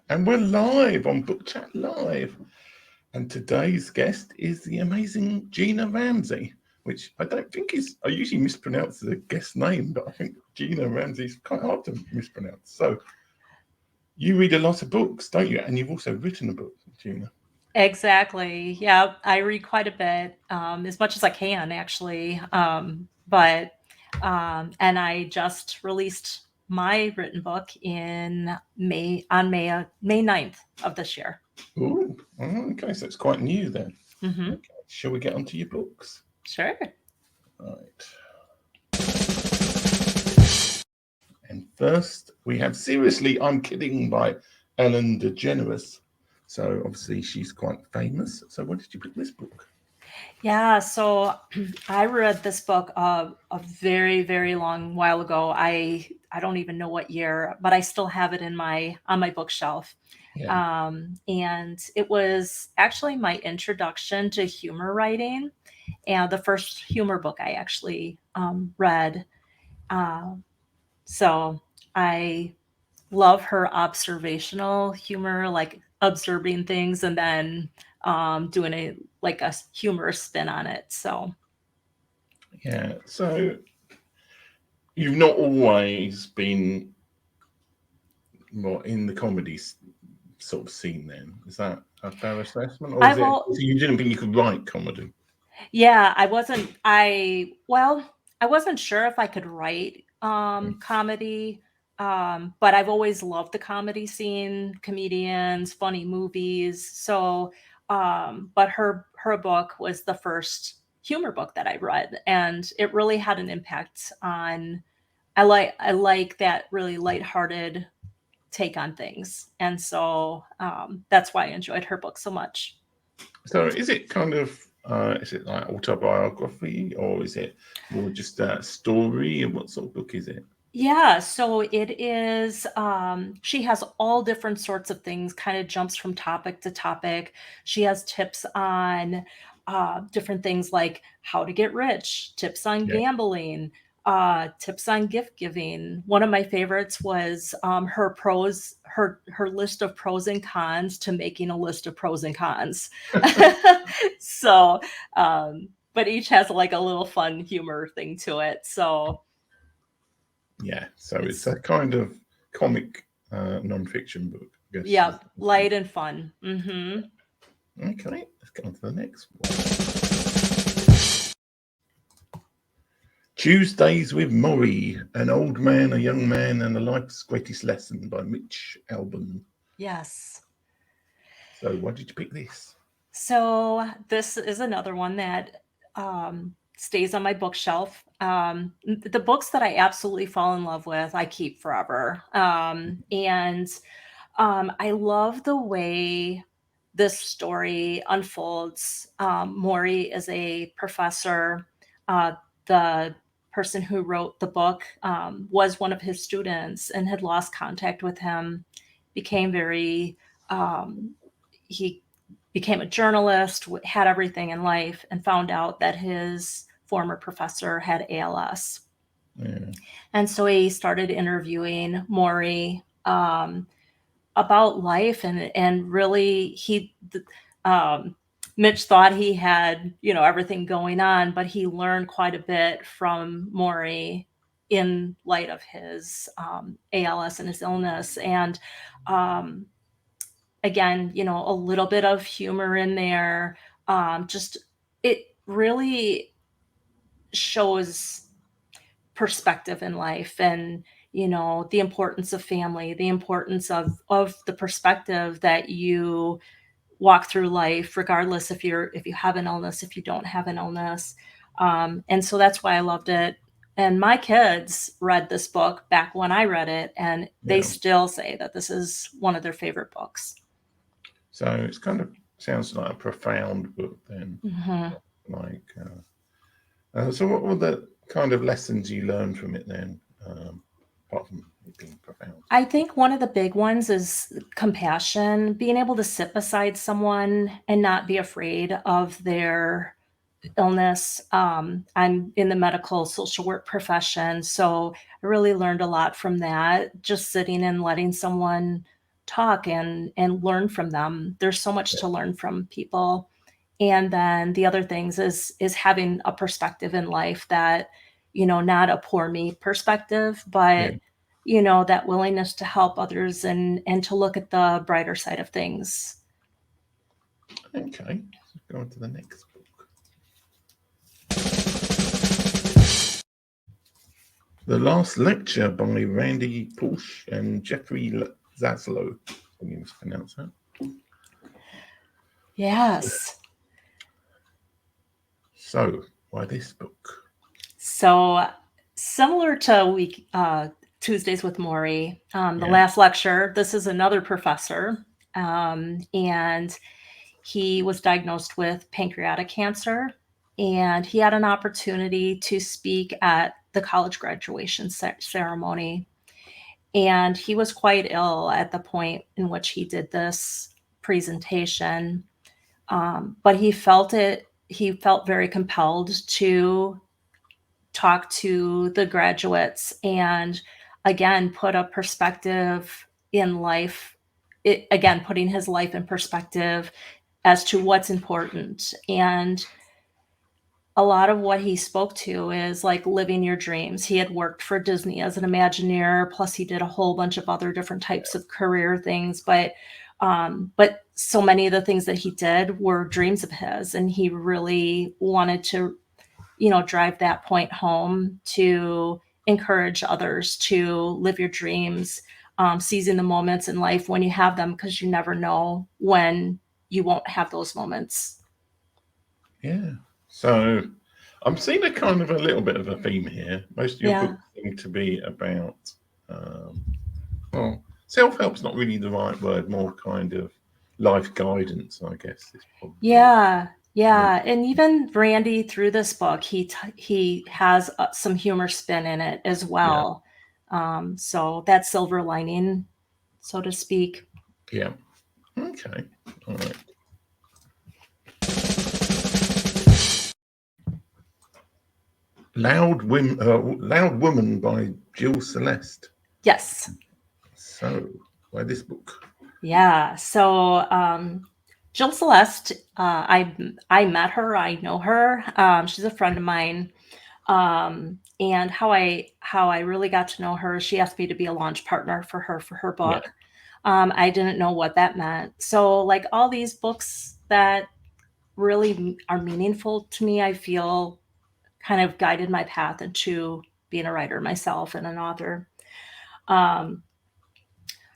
And we're live on Book Chat Live. And today's guest is the amazing Gina Ramsey, which I don't think is, I usually mispronounce the guest name, but I think Gina Ramsey is quite hard to mispronounce. So you read a lot of books, don't you? And you've also written a book, Gina. Exactly. Yeah, I read quite a bit, as much as I can, actually. And I just released my written book in May 9th of this year. Oh, okay. So it's quite new then. Mm-hmm. Okay. Shall we get onto your books? Sure. Right. And first we have Seriously, I'm Kidding by Ellen DeGeneres. So obviously she's quite famous. So why did you pick this book? Yeah, so I read this book a very, very long while ago. I don't even know what year, but I still have it on my bookshelf. Yeah. And it was actually my introduction to humor writing, and the first humor book I actually read. Uh, so I love her observational humor, like observing things and then doing a humorous spin on it. So Yeah. So you've not always been more in the comedy sort of scene then. Is that a fair assessment? Or is I've it all you didn't think you could write comedy? yeah, I wasn't sure if I could write comedy. But I've always loved the comedy scene, comedians, funny movies. So but her book was the first humor book that I read, and it really had an impact on I like that really lighthearted take on things. And so that's why I enjoyed her book so much. So is it kind of is it like autobiography or is it more just a story? And what sort of book is it? Yeah, so it is, she has all different sorts of things, kind of jumps from topic to topic. She has tips on different things like how to get rich, tips on Yeah. gambling, tips on gift giving. One of my favorites was her list of pros and cons to making a list of pros and cons. So, but each has like a little fun humor thing to it. So Yeah. So it's it's a kind of comic non-fiction book, I guess. yeah, light and fun. Hmm. Okay, let's get on to the next one. Tuesdays with Morrie, An Old Man, a Young Man, and a Life's Greatest Lesson by Mitch Albom. Yes. So why did you pick this? So this is another one that stays on my bookshelf. The books that I absolutely fall in love with, I keep forever. And I love the way this story unfolds. Morrie is a professor. The person who wrote the book was one of his students and had lost contact with him. Became very he became a journalist, had everything in life, and found out that his former professor had ALS. Yeah. And so he started interviewing Morrie about life, and really um, Mitch thought he had everything going on, but he learned quite a bit from Morrie in light of his ALS and his illness. And um, again, a little bit of humor in there. Just it really shows perspective in life, and the importance of family, the importance of the perspective that you walk through life, regardless if you have an illness, if you don't have an illness. And so that's why I loved it. And my kids read this book back when I read it, and they Yeah. still say that this is one of their favorite books. So it's kind of sounds like a profound book then. Mhm. Like, so what were the kind of lessons you learned from it then, apart from it being profound? I think one of the big ones is compassion, being able to sit beside someone and not be afraid of their illness. I'm in the medical social work profession, so I really learned a lot from that. Just sitting and letting someone talk and learn from them. There's so much to learn from people. And then the other things is having a perspective in life that, not a poor me perspective, but that willingness to help others and to look at the brighter side of things. Okay, let's go on to the next book. The Last Lecture by Randy Pausch and Jeffrey Zaslow. Can you mispronounce that? Yes. So, why this book? So, similar to Tuesdays with Morrie, the last lecture, this is another professor, and he was diagnosed with pancreatic cancer, and he had an opportunity to speak at the college graduation ceremony. And he was quite ill at the point in which he did this presentation, but he felt very compelled to talk to the graduates and again put a perspective in life, putting his life in perspective as to what's important. And a lot of what he spoke to is like living your dreams. He had worked for Disney as an Imagineer, plus he did a whole bunch of other different types of career things, but so many of the things that he did were dreams of his, and he really wanted to drive that point home to encourage others to live your dreams, seizing the moments in life when you have them, because you never know when you won't have those moments. Yeah. So I'm seeing a little bit of a theme here. Most of your books seem to be about, self-help's not really the right word, more kind of life guidance, I guess. Is probably, yeah. And even Randy, through this book, he has some humor spin in it as well. So that silver lining, so to speak. Yeah. Okay. All right. Loud Woman by Jill Celeste. Yes. So, why this book? Yeah. So, Jill Celeste, I met her. I know her. She's a friend of mine. And how I really got to know her, she asked me to be a launch partner for her book. I didn't know what that meant. So, like all these books that really are meaningful to me, I feel kind of guided my path into being a writer myself and an author.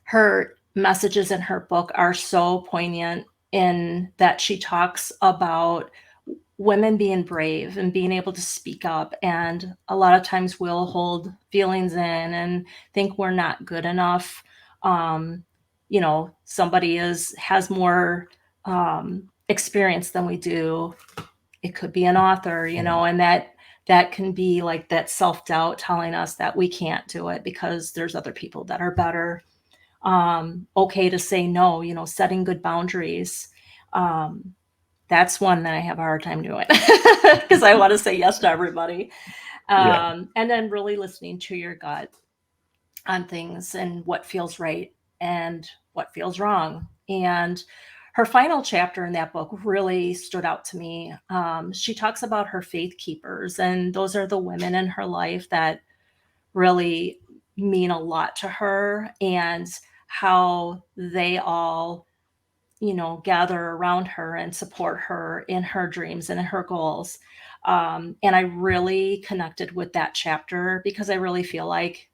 Her messages in her book are so poignant in that she talks about women being brave and being able to speak up. And a lot of times we'll hold feelings in and think we're not good enough. Somebody has more experience than we do. It could be an author, and that can be like that self-doubt telling us that we can't do it because there's other people that are better. Okay to say no, setting good boundaries. That's one that I have a hard time doing because I want to say yes to everybody. And then really listening to your gut on things and what feels right and what feels wrong. And her final chapter in that book really stood out to me. She talks about her faith keepers, and those are the women in her life that really mean a lot to her, and how they all gather around her and support her in her dreams and in her goals. And I really connected with that chapter because I really feel like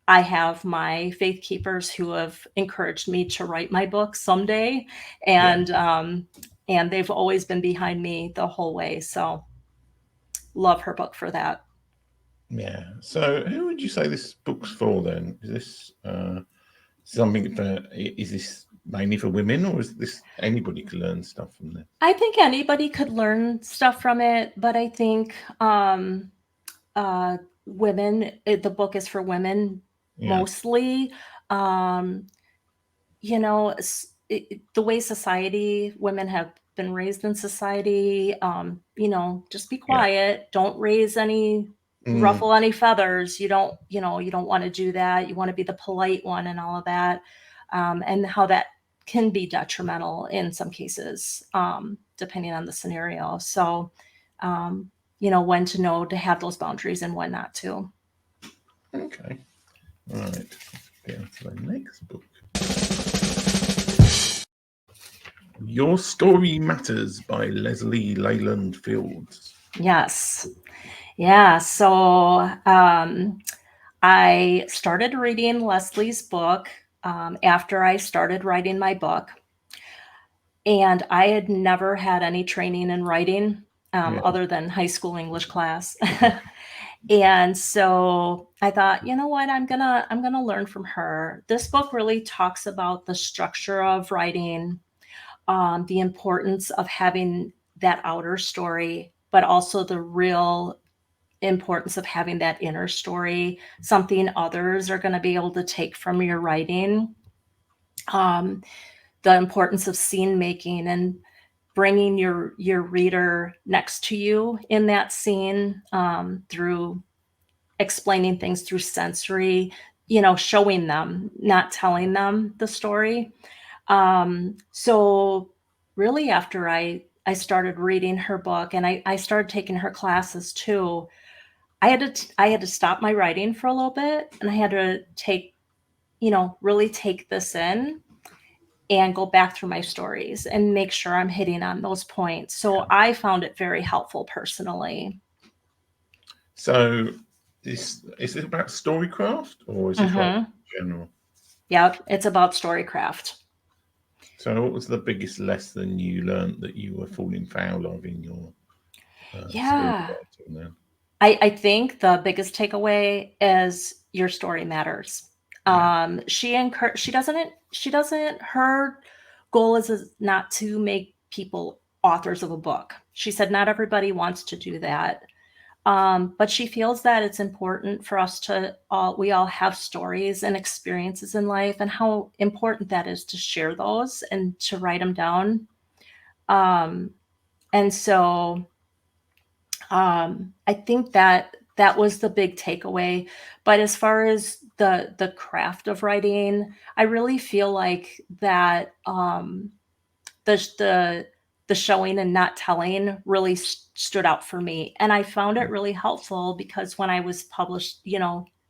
I have my faith keepers who have encouraged me to write my book someday, and they've always been behind me the whole way. So love her book for that. Yeah. So who would you say this book's for then? Is this is this mainly for women, or is this anybody could learn stuff from this? I think anybody could learn stuff from it, but I think women, the book is for women mostly. The way women have been raised in society, just be quiet, don't raise any ruffle any feathers. You don't want to do that. You want to be the polite one and all of that. and how that can be detrimental in some cases, depending on the scenario. So, when to know to have those boundaries and when not to. Okay. Right. Get on to the next book. Your Story Matters by Leslie Leyland Fields. Yes. Yeah. So I started reading Leslie's book after I started writing my book. And I had never had any training in writing other than high school English class. And so I thought, you know what, I'm gonna learn from her. This book really talks about the structure of writing, the importance of having that outer story, but also the real importance of having that inner story, something others are going to be able to take from your writing. The importance of scene making and bringing your reader next to you in that scene, through explaining things through sensory, showing them, not telling them the story. So really after I started reading her book and I started taking her classes too, I had to stop my writing for a little bit, and I had to really take this in and go back through my stories and make sure I'm hitting on those points. So I found it very helpful personally. So is it about storycraft, or is it like general? Yep, it's about storycraft. So what was the biggest lesson you learned that you were falling foul of in your Yeah. story writing then? I think the biggest takeaway is your story matters. Yeah. She doesn't, her goal is not to make people authors of a book. She said not everybody wants to do that. But she feels that it's important for us we all have stories and experiences in life, and how important that is to share those and to write them down. And so I think that was the big takeaway. But as far as the craft of writing, I really feel like that the showing and not telling really stood out for me, and I found it really helpful because when I was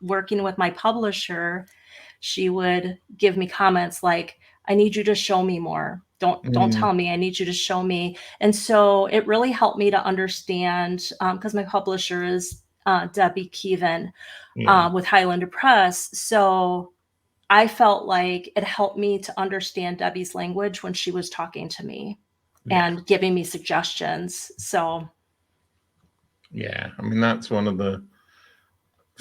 working with my publisher, she would give me comments like, I need you to show me more. Don't tell me. I need you to show me. And so it really helped me to understand, because my publisher is Debbie Keevan with Highlander Press. So I felt like it helped me to understand Debbie's language when she was talking to me and giving me suggestions. So yeah, I mean that's one of the.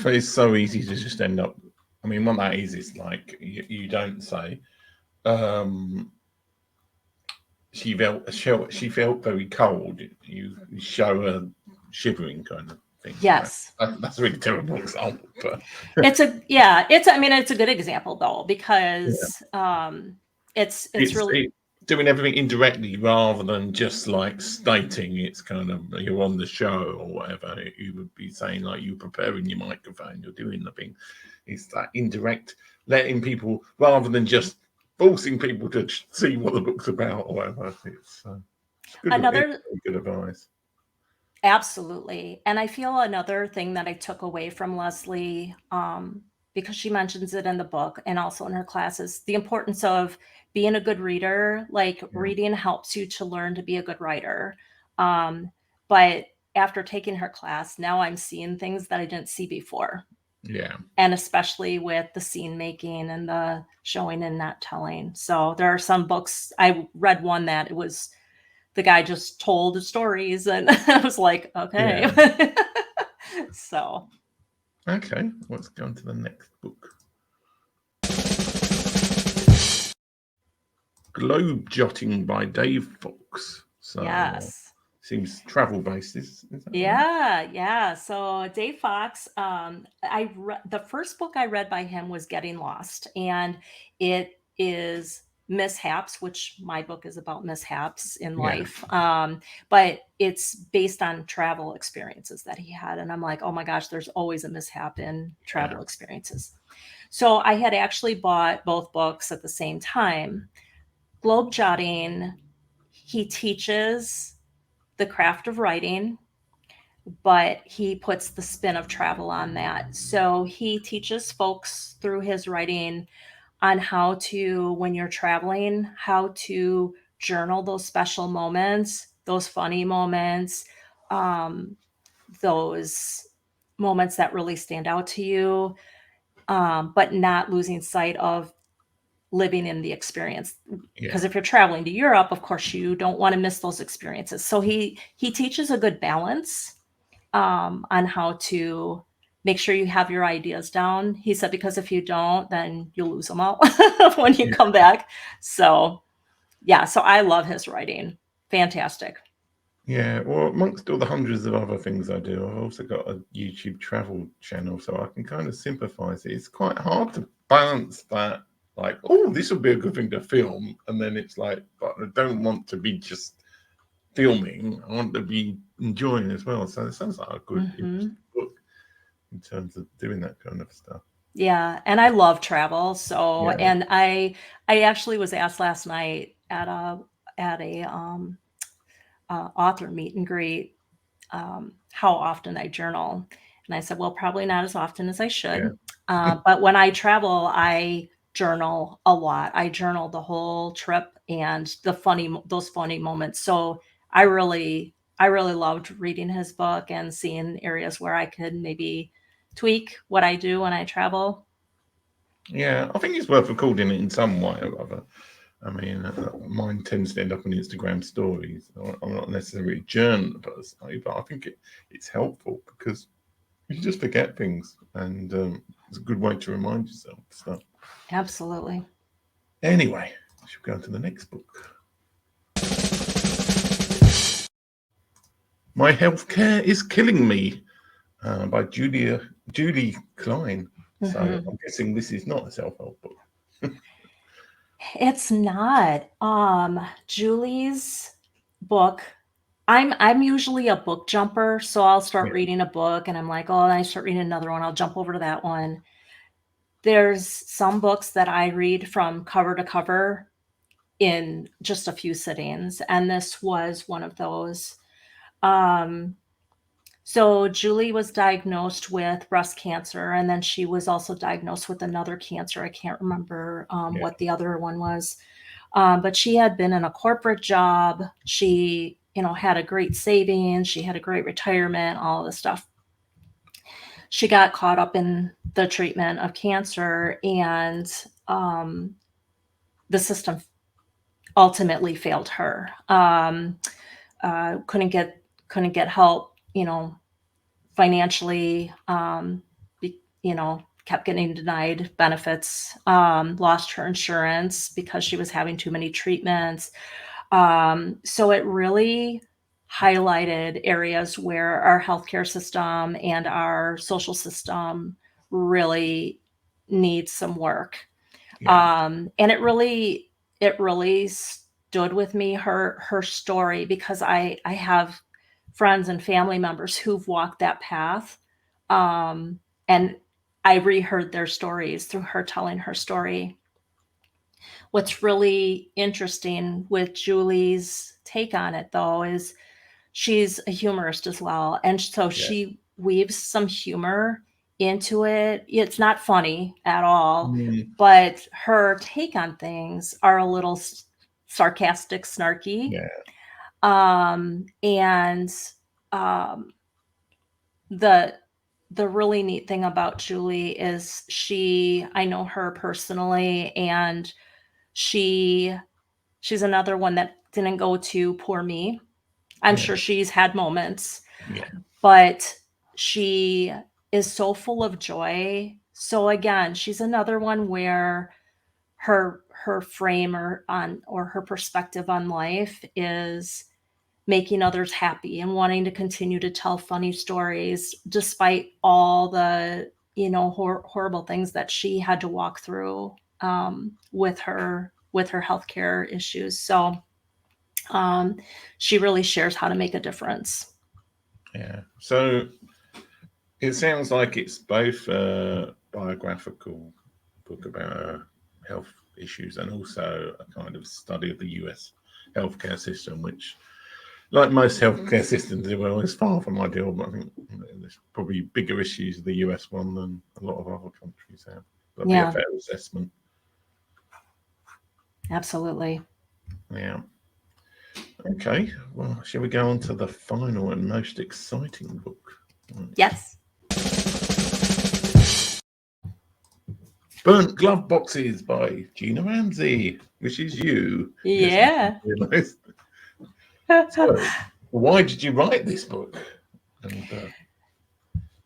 It's so easy to just end up. I mean, what that is like you don't say. She felt very cold. You show her shivering kind of thing. yes, that's a really terrible example, but it's a good example though, because it's really doing everything indirectly rather than just like stating it's kind of you're on the show or whatever. You would be saying like you're preparing your microphone, you're doing the thing. It's that indirect, letting people rather than just forcing people to see what the book's about or whatever. It's good advice. Absolutely. And I feel another thing that I took away from Leslie, because she mentions it in the book and also in her classes, the importance of being a good reader. Like reading helps you to learn to be a good writer. But after taking her class, now I'm seeing things that I didn't see before. Yeah. And especially with the scene making and the showing and not telling. So there are some books, I read one that it was, the guy just told stories, and I was like, okay. Yeah. So. Okay, let's go on to the next book. Globejotting by Dave Fox. So, yes. Seems travel based. Is that right? Yeah. So Dave Fox, the first book I read by him was Getting Lost, and it is mishaps, which my book is about mishaps in Yeah. life. But it's based on travel experiences that he had. And I'm like, oh my gosh, there's always a mishap in travel experiences. So I had actually bought both books at the same time. Globejotting, he teaches the craft of writing, but he puts the spin of travel on that. So he teaches folks through his writing on how to, when you're traveling, how to journal those special moments, those funny moments, those moments that really stand out to you, but not losing sight of living in the experience. Because if you're traveling to Europe, of course, you don't want to miss those experiences. So he teaches a good balance on how to make sure you have your ideas down. He said, because if you don't, then you'll lose them all when you come back. So yeah, so I love his writing. Fantastic. Yeah, well, amongst all the hundreds of other things I do, I've also got a YouTube travel channel, so I can kind of sympathize. It's quite hard to balance that, like, oh, this would be a good thing to film, and then it's like, but I don't want to be just filming. I want to be enjoying as well. So it sounds like a good interesting book in terms of doing that kind of stuff. Yeah, and I love travel. So, and I actually was asked last night at a author meet and greet how often I journal, and I said, well, probably not as often as I should. But when I travel, I journal a lot. I journal the whole trip and those funny moments. So I really loved reading his book and seeing areas where I could maybe tweak what I do when I travel. Yeah, I think it's worth recording it in some way or other. I mean, mine tends to end up on Instagram stories. I'm not necessarily a journal personally, but I think it's helpful because you just forget things, and it's a good way to remind yourself of stuff. Absolutely. Anyway, we should go on to the next book. My Healthcare is Killing Me by Julie Klein. So I'm guessing this is not a self-help book. It's not. Julie's book, I'm usually a book jumper, so I'll start reading a book and I'm like, oh, and I start reading another one, I'll jump over to that one. There's some books that I read from cover to cover in just a few sittings, and this was one of those. So Julie was diagnosed with breast cancer, and then she was also diagnosed with another cancer. I can't remember what the other one was. But she had been in a corporate job. She, had a great savings. She had a great retirement, all this stuff. She got caught up in the treatment of cancer, and the system ultimately failed her. Couldn't get help, financially, kept getting denied benefits, lost her insurance because she was having too many treatments. So it really highlighted areas where our healthcare system and our social system really needs some work. And it really stood with me, her story, because I have friends and family members who've walked that path. And I reheard their stories through her telling her story. What's really interesting with Julie's take on it, though, is she's a humorist as well. And so she weaves some humor into it. It's not funny at all, but her take on things are a little sarcastic, snarky. And the really neat thing about Julie is I know her personally, and she's another one that didn't go to poor me. I'm sure she's had moments, but she is so full of joy. So again, she's another one where her frame or her perspective on life is making others happy and wanting to continue to tell funny stories despite all the horrible things that she had to walk through with her with her healthcare issues. So she really shares how to make a difference. Yeah. So it sounds like it's both a biographical book about health issues and also a kind of study of the US healthcare system, which, like most healthcare systems, well, is far from ideal, but I think there's probably bigger issues with the US one than a lot of other countries have. That'd be a fair assessment. Absolutely. Yeah. Okay. Well, shall we go on to the final and most exciting book? Yes. Burnt Gloveboxes by Gina Ramsey, which is you. Yeah. Yes, so, why did you write this book? And,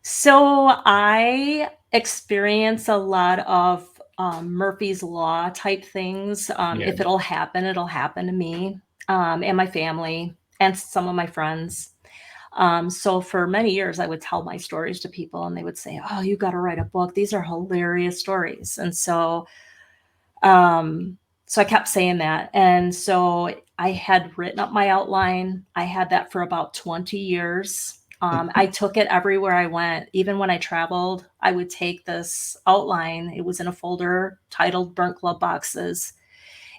so I experience a lot of Murphy's Law type things. If it'll happen to me and my family and some of my friends. So for many years, I would tell my stories to people and they would say, "Oh, you got to write a book. These are hilarious stories." And so I kept saying that. And so I had written up my outline. I had that for about 20 years. I took it everywhere I went. Even when I traveled, I would take this outline. It was in a folder titled Burnt Gloveboxes.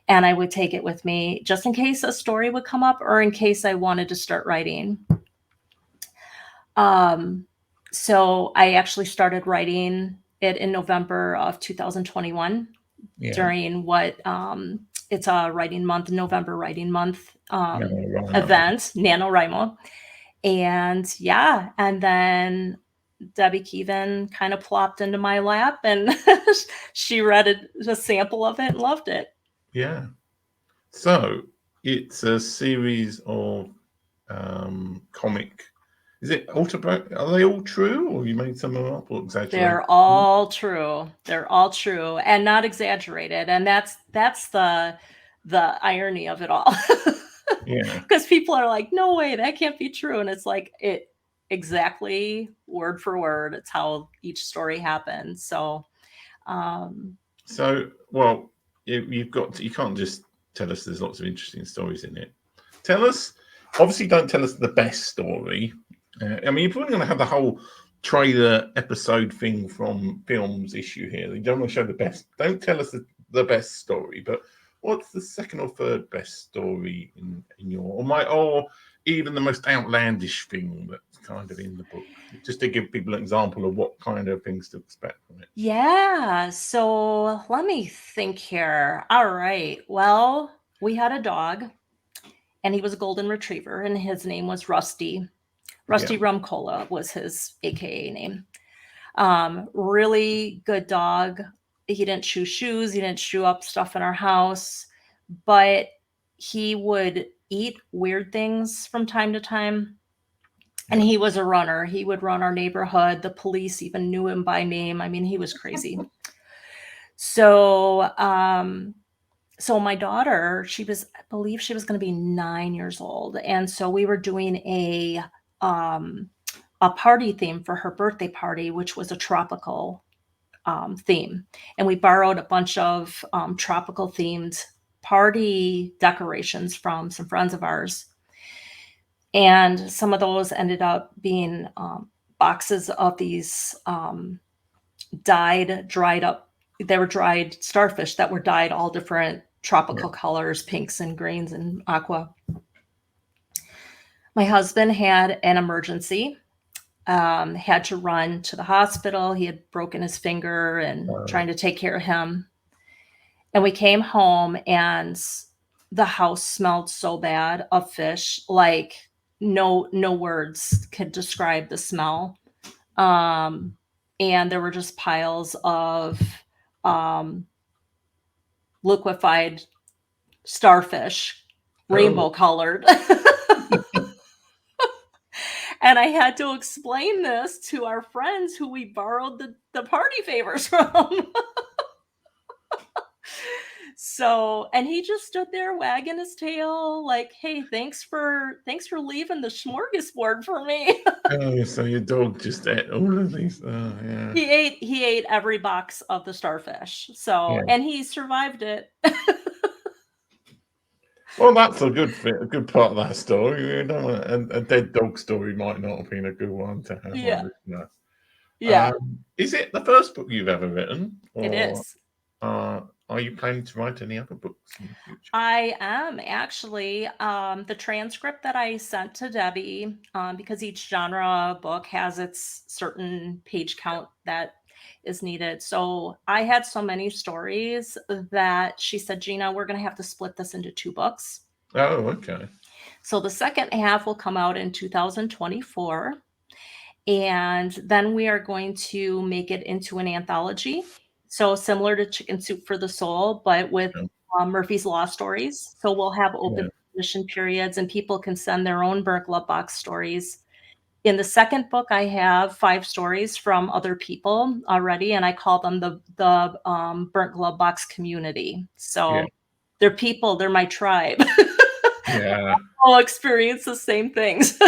And I would take it with me just in case a story would come up or in case I wanted to start writing. So I actually started writing it in November of 2021 during what it's a writing month, November writing month event, NaNoWriMo. And and then Debbie Keevan kind of plopped into my lap and she read a sample of it and loved it. Yeah. So it's a series of comic. Is it autobiographical? Are they all true, or you made some of them up or exaggerated? They're all true. They're all true and not exaggerated. And that's the irony of it all. Yeah. Because people are like, "No way, that can't be true." And it's like it exactly word for word. It's how each story happened. So well, you can't just tell us there's lots of interesting stories in it. Tell us, obviously don't tell us the best story. I mean, you're probably going to have the whole trailer episode thing from films issue here. You don't want to show the best. Don't tell us the best story, but what's the second or third best story in your, or even the most outlandish thing that's kind of in the book? Just to give people an example of what kind of things to expect from it. Yeah. So let me think here. All right. Well, we had a dog and he was a golden retriever and his name was Rusty. Rusty Rumcola was his AKA name. Really good dog. He didn't chew shoes. He didn't chew up stuff in our house, but he would eat weird things from time to time. And he was a runner. He would run our neighborhood. The police even knew him by name. I mean, he was crazy. So, so my daughter, I believe she was going to be 9 years old. And so we were doing a party theme for her birthday party, which was a tropical theme. And we borrowed a bunch of tropical themed party decorations from some friends of ours. And some of those ended up being boxes of these dried up, they were dried starfish that were dyed all different tropical colors, pinks and greens and aqua. My husband had an emergency, had to run to the hospital. He had broken his finger and trying to take care of him. And we came home and the house smelled so bad of fish, like no words could describe the smell. And there were just piles of liquefied starfish, rainbow colored. And I had to explain this to our friends who we borrowed the party favors from. So, and he just stood there wagging his tail like, "Hey, thanks for leaving the smorgasbord for me." Oh, so your dog just ate all of these. Oh, yeah. He ate every box of the starfish. So, and he survived it. Well, that's a good part of that story. You know, a dead dog story might not have been a good one to have Yeah. on listener. Yeah, Is it the first book you've ever written, it or is. are you planning to write any other books in the future? I am actually the transcript that I sent to Debbie, because each genre book has its certain page count that is needed. So I had so many stories that she said, Gina, we're going to have to split this into 2 books. Oh, okay. So the second half will come out in 2024. And then we are going to make it into an anthology. So similar to Chicken Soup for the Soul, but with Yeah. Murphy's Law stories. So we'll have open Yeah. submission periods and people can send their own burnt glove box stories. In the second book, I have 5 stories from other people already, and I call them the burnt glove box community. Yeah. So they're people, they're my tribe. Yeah. All experience the same things.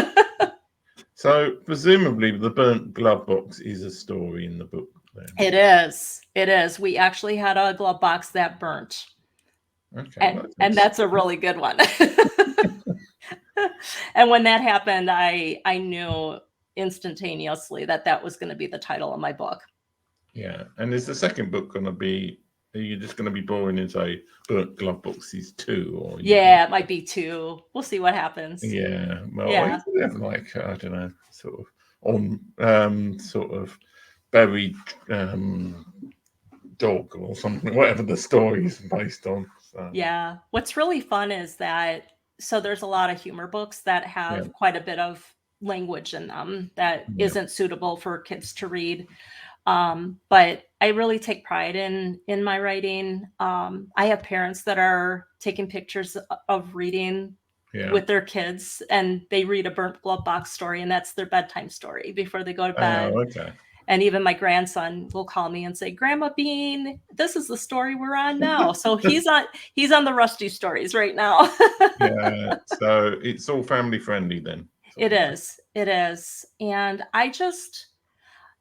So presumably, the burnt glove box is a story in the book. Then. It is. It is. We actually had a glove box that burnt. Okay. Well, And that's a really good one. And when that happened, I knew instantaneously that that was going to be the title of my book. Yeah. And is the second book going to be? Are you just going to be boring and say burnt glove boxes 2, or Yeah, it might be 2. We'll see what happens. Yeah. Well, Yeah. you could have like I don't know, sort of sort of buried dog or something, whatever the story is based on. So, Yeah. What's really fun is that so there's a lot of humor books that have yeah. quite a bit of language in them that Yeah. isn't suitable for kids to read. But I really take pride in my writing. I have parents that are taking pictures of reading Yeah. with their kids, and they read a burnt glove box story, and that's their bedtime story before they go to bed. Oh, okay. And even my grandson will call me and say, Grandma Bean, this is the story we're on now. So he's on the Rusty stories right now. Yeah. So it's all family friendly then. It is. It is. And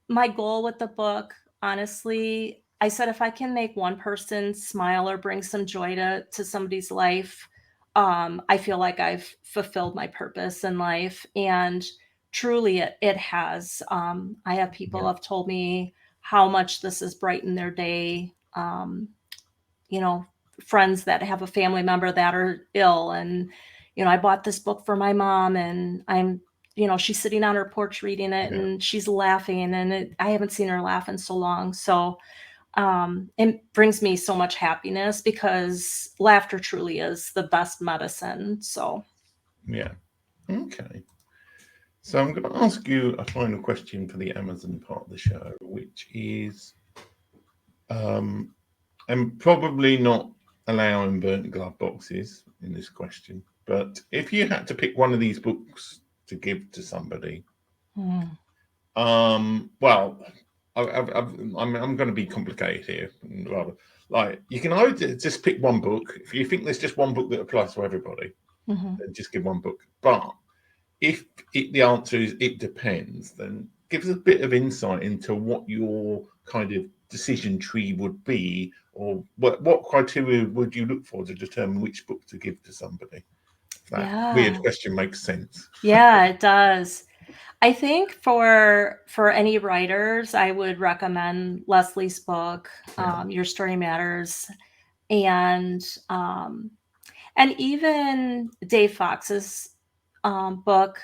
my goal with the book, honestly, I said if I can make one person smile or bring some joy to somebody's life, I feel like I've fulfilled my purpose in life. And truly it has. I have people Yeah. have told me how much this has brightened their day. You know, friends that have a family member that are ill, and I bought this book for my mom, and she's sitting on her porch reading it, Yeah. and she's laughing, and I haven't seen her laugh in so long. So it brings me so much happiness because laughter truly is the best medicine. So Yeah. Okay. So I'm going to ask you a final question for the Amazon part of the show, which is, I'm probably not allowing burnt glove boxes in this question, but if you had to pick one of these books to give to somebody, well, I'm going to be complicated here, rather. Like, you can either just pick one book. If you think there's just one book that applies to everybody, then just give one book. But if the answer is it depends, then give us a bit of insight into what your kind of decision tree would be, or what criteria would you look for to determine which book to give to somebody. If that weird question makes sense. Yeah, it does. I think for any writers, I would recommend Leslie's book, Your Story Matters, and even Dave Fox's book,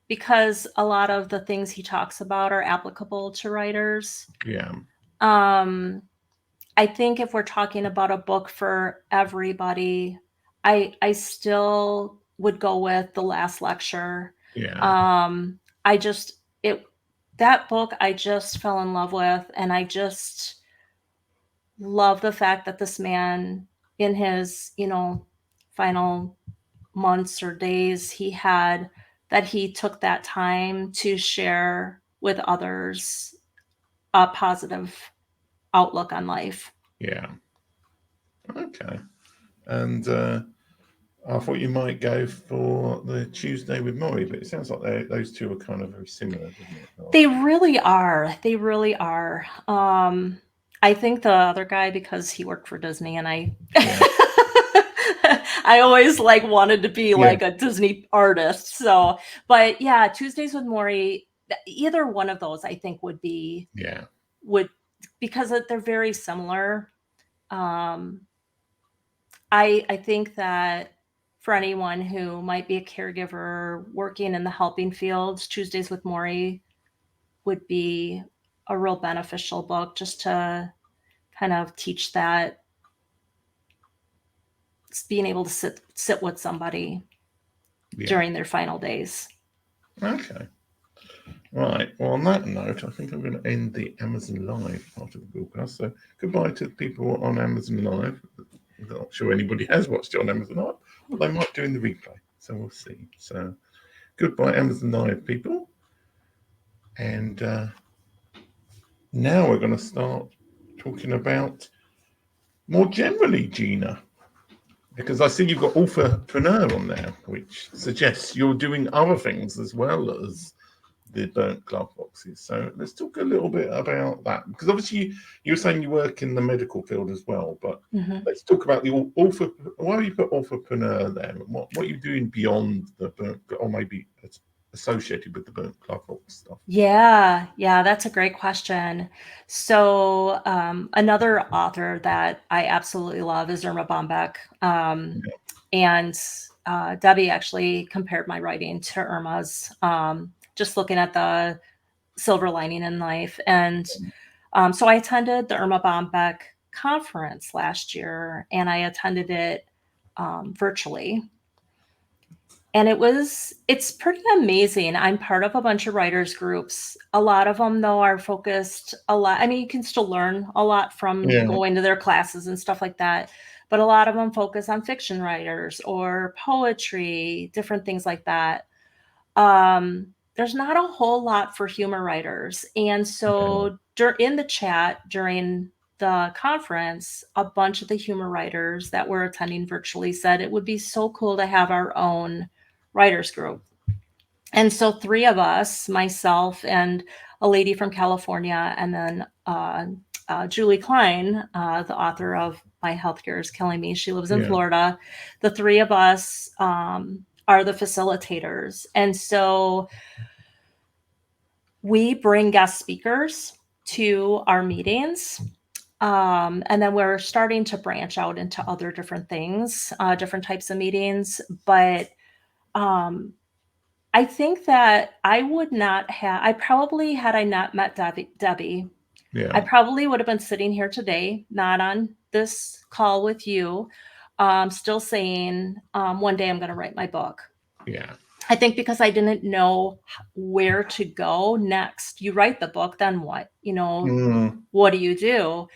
because a lot of the things he talks about are applicable to writers. Yeah. I think if we're talking about a book for everybody, I still would go with The Last Lecture. Yeah. That book I just fell in love with, and I just love the fact that this man, in his final months or days, he took that time to share with others a positive outlook on life. Yeah. Okay. And I thought you might go for the Tuesday with Morrie, but it sounds like those two are kind of very similar, doesn't it? They really are. They really are. I think the other guy, because he worked for Disney, and I always like wanted to be like a Disney artist. So, but yeah, Tuesdays with Morrie, either one of those I think would be, because they're very similar. I think that for anyone who might be a caregiver working in the helping fields, Tuesdays with Morrie would be a real beneficial book just to kind of teach that, being able to sit with somebody during their final days. Okay. Right. Well, on that note, I think I'm going to end the Amazon Live part of the broadcast. So goodbye to the people on Amazon Live. I'm not sure anybody has watched it on Amazon Live, but they might do in the replay. So we'll see. So goodbye, Amazon Live people. And now we're going to start talking about more generally, Gina, because I see you've got authorpreneur on there, which suggests you're doing other things as well as the burnt glove boxes. So let's talk a little bit about that, because obviously you were saying you work in the medical field as well, but let's talk about the author. Why you put authorpreneur there? What are you doing beyond the burnt, or maybe it's associated with the burnt glove box stuff? Yeah, that's a great question. So another author that I absolutely love is Irma Bombeck. And Debbie actually compared my writing to Irma's, just looking at the silver lining in life. And so I attended the Irma Bombeck conference last year, and I attended it virtually. And it's pretty amazing. I'm part of a bunch of writers groups. A lot of them, though, are focused a lot. I mean, you can still learn a lot from going to their classes and stuff like that. But a lot of them focus on fiction writers or poetry, different things like that. There's not a whole lot for humor writers. And so in the chat during the conference, a bunch of the humor writers that were attending virtually said it would be so cool to have our own writers group. And so 3 of us, myself and a lady from California, and then Julie Klein, the author of My Healthcare is Killing Me. She lives in Florida. The 3 of us are the facilitators. And so we bring guest speakers to our meetings. And then we're starting to branch out into other different things, different types of meetings. But I think that I would not have, I probably, had I not met Debbie, I probably would have been sitting here today, not on this call with you, still saying, one day I'm going to write my book. I think because I didn't know where to go next. You write the book, then what? What do you do?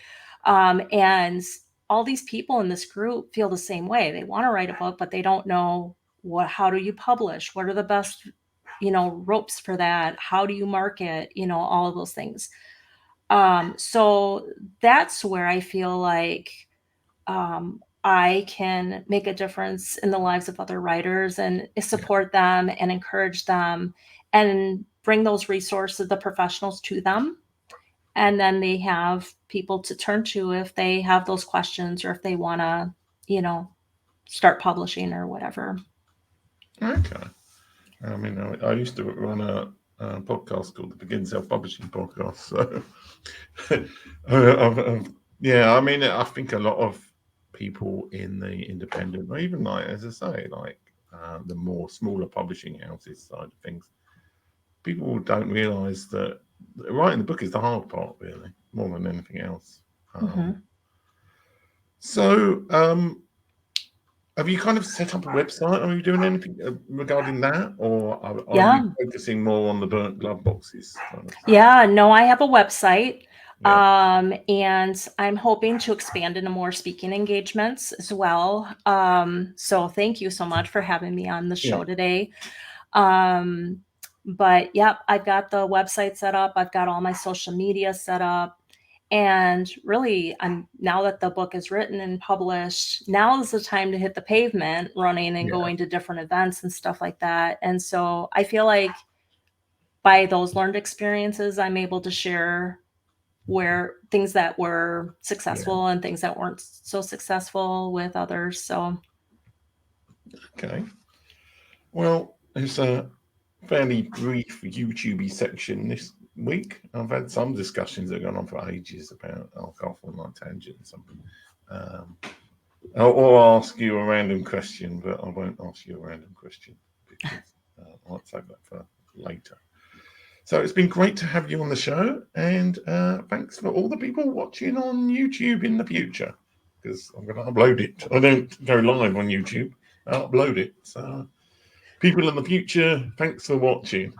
And all these people in this group feel the same way. They want to write a book, but they don't know how do you publish? What are the best, ropes for that? How do you market? All of those things. So that's where I feel like I can make a difference in the lives of other writers and support them and encourage them and bring those resources, the professionals, to them. And then they have people to turn to if they have those questions or if they want to, start publishing or whatever. Okay. I mean, I used to run a podcast called the Begin Self-Publishing Podcast. So, I mean, I think a lot of people in the independent, or even like, as I say, like the more smaller publishing houses side of things, people don't realise that writing the book is the hard part, really, more than anything else. So, have you kind of set up a website? Are you doing anything regarding that, or are you focusing more on the burnt glove boxes? No, I have a website. And I'm hoping to expand into more speaking engagements as well. So thank you so much for having me on the show today. But I've got the website set up. I've got all my social media set up. And really, now that the book is written and published, now is the time to hit the pavement running and going to different events and stuff like that. And so I feel like by those learned experiences, I'm able to share where things that were successful and things that weren't so successful with others. So Okay. Well, it's a fairly brief YouTube section this week. I've had some discussions that have gone on for ages about. I'll go off on my tangent or something. I'll ask you a random question, but I won't ask you a random question because I might save that for later. So it's been great to have you on the show, and thanks for all the people watching on YouTube in the future, because I'm going to upload it. I don't go live on YouTube. I upload it. So people in the future, thanks for watching.